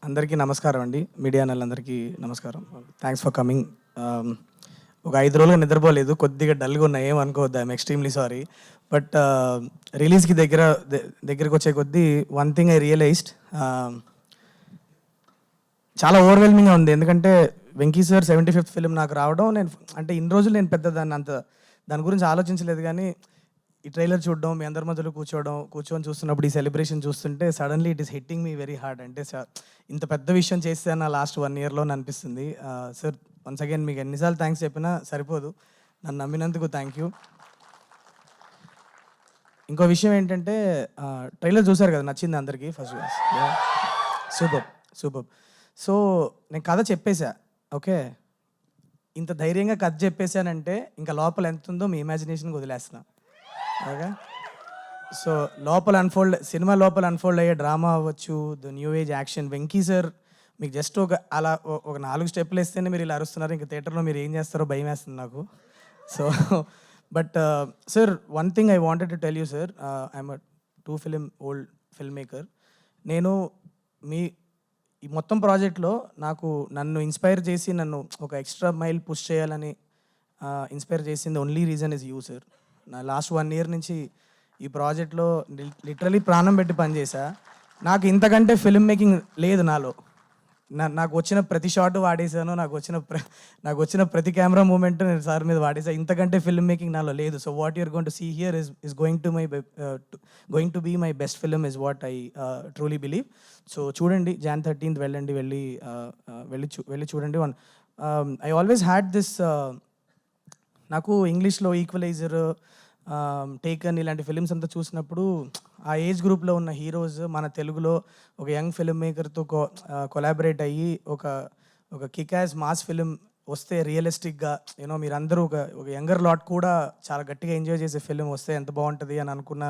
అందరికీ నమస్కారం అండి. మీడియా నలందరికీ నమస్కారం. Thanks for coming. ఒక 5 రోజులుగా నిద్రపోలేదు. కొద్దిగా డల్‌గా ఉన్నా, ఏమనుకోవద్దు. I'm extremely sorry. బట్ రిలీజ్‌కి దగ్గరికి వచ్చే కొద్దీ వన్ థింగ్ ఐ రియలైజ్డ్, చాలా ఓవర్‌వెల్మింగ్‌గా ఉంది. ఎందుకంటే వెంకీ సార్ 75th ఫిల్మ్ నాకు రావడం, నేను అంటే ఇన్ని రోజులు నేను పెద్ద దాని గురించి ఆలోచించలేదు. కానీ ఈ ట్రైలర్ చూడడం, మీ అందరి మధ్యలో కూర్చొని చూస్తున్నప్పుడు, ఈ సెలబ్రేషన్ చూస్తుంటే suddenly it is hitting me very hard. అంటే ఇంత పెద్ద విషయం చేస్తే నా లాస్ట్ 1 ఇయర్లో అనిపిస్తుంది. సార్, వన్స్ అగైన్ మీకు ఎన్నిసార్లు థ్యాంక్స్ చెప్పినా సరిపోదు. నన్ను నమ్మినందుకు థ్యాంక్ యూ. ఇంకో విషయం ఏంటంటే, ట్రైలర్ చూసారు కదా, నచ్చింది అందరికీ. First super super. సో నేను కథ చెప్పేశా, ఓకే. ఇంత ధైర్యంగా కథ చెప్పేశానంటే ఇంకా లోపల ఎంత ఉందో మీ ఇమాజినేషన్కి వదిలేస్తున్నా, ఓకే. సో సినిమా లోపల అన్ఫోల్డ్ అయ్యే డ్రామా అవ్వచ్చు, the new age action. Venky sir మీకు జస్ట్ ఒక 4 స్టెప్పులు వేస్తేనే మీరు ఇలా అరుస్తున్నారు. ఇంకా థియేటర్లో మీరు ఏం చేస్తారో భయం వేస్తుంది నాకు. So but sir, one thing I wanted to tell you sir, I'm a 2 film old film maker. నేను ఈ మొత్తం ప్రాజెక్ట్లో నన్ను ఇన్స్పైర్ చేసి, నన్ను ఒక ఎక్స్ట్రా మైల్ పుష్ చేయాలని ఇన్స్పైర్ చేసింది only reason is you sir. నా లాస్ట్ 1 ఇయర్ నుంచి ఈ ప్రాజెక్ట్లో లిటరలీ ప్రాణం పెట్టి పనిచేసా. నాకు ఇంతకంటే ఫిల్మ్ మేకింగ్ లేదు నాలో. నాకు వచ్చిన ప్రతి షాట్ వాడేసాను, నాకు వచ్చిన ప్రతి కెమెరా మూమెంట్ నేను సార్ మీద వాడేసా. ఇంతకంటే ఫిల్మ్ మేకింగ్ నాలో లేదు. So what you're going to see here is going to be my best film is what I truly believe. So చూడండి, Jan 13th వెళ్ళి చూడండి. ఐ ఆల్వేస్ హ్యాడ్ దిస్, నాకు ఇంగ్లీష్లో ఈక్వలైజర్, టేకన్ ఇలాంటి ఫిలిమ్స్ అంతా చూసినప్పుడు ఆ ఏజ్ గ్రూప్లో ఉన్న హీరోస్ మన తెలుగులో ఒక యంగ్ ఫిల్మ్ మేకర్తో కొలాబరేట్ అయ్యి ఒక కిక్ యాస్ మాస్ ఫిలిం వస్తే, రియలిస్టిక్గా మీరందరూ ఒక యంగర్ లాట్ కూడా చాలా గట్టిగా ఎంజాయ్ చేసే ఫిలిం వస్తే ఎంత బాగుంటుంది అని అనుకున్న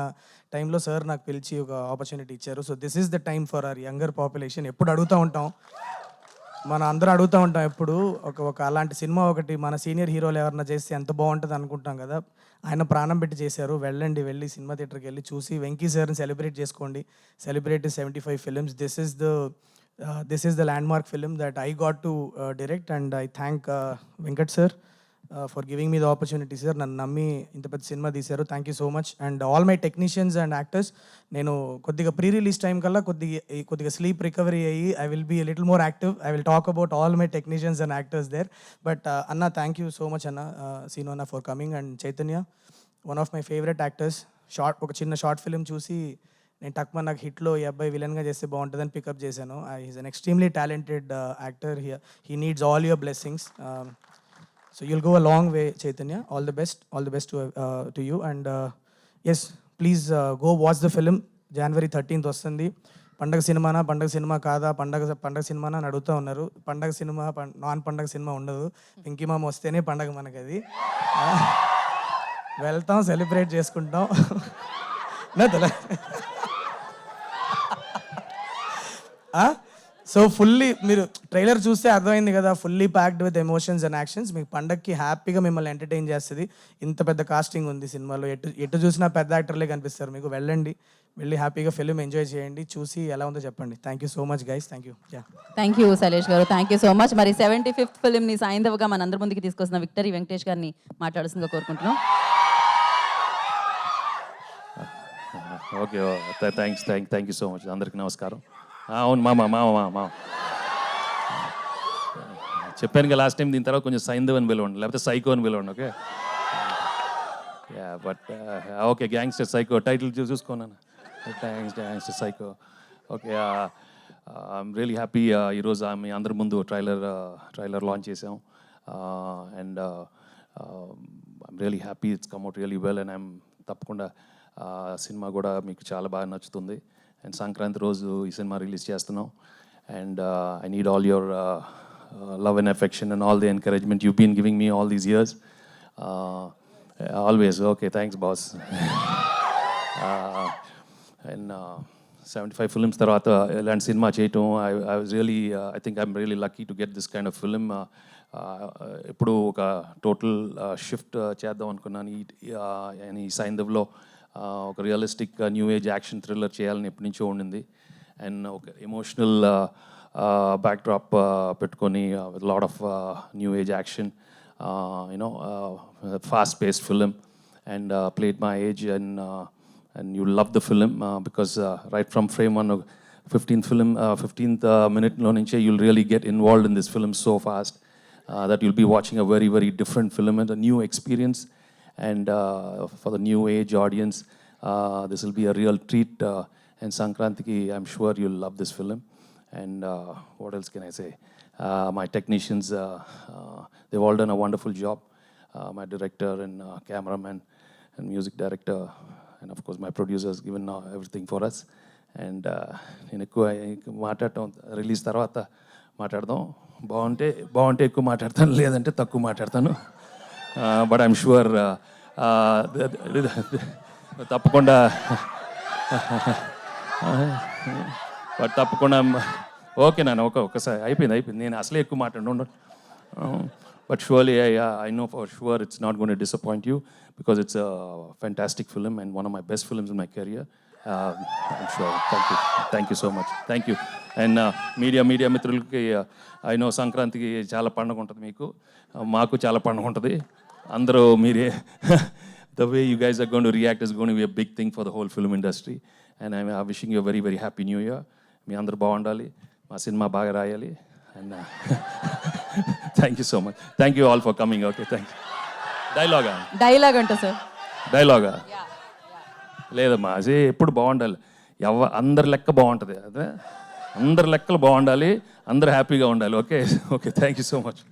టైంలో సార్ నాకు పిలిచి ఒక ఆపర్చునిటీ ఇచ్చారు. So this is the time for hour younger population. ఎప్పుడు అడుగుతూ ఉంటాం, ఎప్పుడు ఒక అలాంటి సినిమా ఒకటి మన సీనియర్ హీరోలు ఎవరన్నా చేస్తే ఎంత బాగుంటుంది అనుకుంటాం కదా. ఆయన ప్రాణం పెట్టి చేశారు. వెళ్ళి సినిమా థియేటర్కి వెళ్ళి చూసి వెంకీ సార్ని సెలబ్రేట్ చేసుకోండి. Celebrate 75 films. This is the landmark film that I got to direct, and I thank Venkat sir for giving me the opportunity sir. నన్ను నమ్మి ఇంత పెద్ద సినిమా తీశారు. Thank you so much. And all my technicians and actors, నేను కొద్దిగా pre release time కల్లా కొద్దిగా sleep recovery అయ్యి I will be little more active. I will talk about all my technicians and actors there. But అన్న, thank you so much అన్న, scene అన్న, for coming. And Chaitanya, one of my favourite actors. ఒక చిన్న short film చూసి నేను నాకు హిట్లో ఈ అబ్బాయి విలన్గా చేస్తే బాగుంటుందని పికప్ చేశాను. He's an extremely talented actor. He needs all your blessings. So you'll go a long way, Chaitanya. All the best to you. And yes, please go watch the film. January 13th వస్తుంది. పండగ cinema కాదా, పండగ సినిమానా అని అడుగుతూ ఉన్నారు. పండగ cinema, non పండగ సినిమా ఉండదు. వెంకీ మామ వస్తేనే పండగ మనకి. అది వెళ్తాం, సెలబ్రేట్ చేసుకుంటాం. సో ఫుల్లీ, మీరు ట్రైలర్ చూస్తే అర్థమైంది కదా, fully packed with emotions and actions. మీకు పండగకి హ్యాపీగా మిమ్మల్ని ఎంటర్టైన్ చేస్తుంది. ఇంత పెద్ద కాస్టింగ్ ఉంది సినిమాలో. ఎటు చూసినా పెద్ద యాక్టర్లే కనిపిస్తారు మీకు. వెళ్ళి హ్యాపీగా ఫిల్మ్ ఎంజాయ్ చేయండి. చూసి ఎలా ఉందో చెప్పండి. Thank you so much guys. Thank you. Thank you Shailesh గారు, థ్యాంక్ యూ సో మచ్. మరి 75th ఫిల్మ్ని సాయంత్రంగా మన అందరి ముందుకి తీసుకొస్తున్న విక్టరీ వెంకటేష్ గారిని మాట్లాడాల్సిందిగా కోరుకుంటున్నాం. Okay, thank you so much. అందరికీ నమస్కారం. అవును, మామ చెప్పాను కదా లాస్ట్ టైం, దీని తర్వాత కొంచెం సైంధవ్ అని పిలవండి, లేకపోతే సైకో అని పిలవండి. Okay, but okay, gangster psycho title చూసుకున్నాను. Gangster psycho. Okay, I'm really happy. ఈరోజు మీ అందరి ముందు ట్రైలర్ లాంచ్ చేసాం. And I'm really happy. It's come out really well. And I'm తప్పకుండా సినిమా కూడా మీకు చాలా బాగా నచ్చుతుంది. అండ్ సంక్రాంతి రోజు ఈ సినిమా రిలీజ్ చేస్తున్నాం. And I need all your love and affection and all the encouragement you've been giving me all these years. Always. Okay, thanks boss. And 75 films tarvata elanti cinema cheyadam, I was really I think I'm really lucky to get this kind of film. Ippudu oka total shift cheddam anukunnanu. ఈ సైంధవ్లో ఒక realistic new age action thriller చేయాలని ఎప్పటి నుంచో ఉండింది. And ఒక emotional backdrop పెట్టుకొని with a lot of new age action, fast-paced film, and played my age, and you love the film because right from frame one, 15th minute lo nunche you'll really get involved in this film so fast that you'll be watching a very, very different film and a new experience. And for the new age audience, this will be a real treat. And Sankrantiki, I'm sure you'll love this film. And what else can I say? My technicians, they've all done a wonderful job. My director and cameraman and music director, and of course my producers given everything for us. And నేను ఎక్కువ మాట్లాడటం release తర్వాత మాట్లాడదాం. బాగుంటే ఎక్కువ మాట్లాడతాను, లేదంటే తక్కువ మాట్లాడతాను. బట్ ఐఎమ్ షూర్ తప్పకుండా ఓకే నాన్న, ఒకసారి అయిపోయింది. నేను అసలే ఎక్కువ మాట్లాడు. But surely, I know for sure it's not going to disappoint you because it's a fantastic film and one of my best films in my career. I'm sure. Thank you so much. Thank you. And media మిత్రులకి, I know సంక్రాంతికి చాలా పండుగ ఉంటుంది, మీకు మాకు చాలా పండుగ ఉంటుంది. అందరూ మీరే the way you guys are going to react is going to be a big thing for the whole film industry. And I'm wishing you a very, very happy new year. మీ అందరూ బాగుండాలి, మా సినిమా బాగా రాయాలి. And thank you so much. Thank you all for coming. Okay, thank you. Dialogue అంట sir. డైలాగా లేదమ్మా, అదే ఎప్పుడు బాగుండాలి, అందరి లెక్క బాగుంటుంది, అదే అందరి లెక్కలు బాగుండాలి, అందరు హ్యాపీగా ఉండాలి. Okay thank you so much.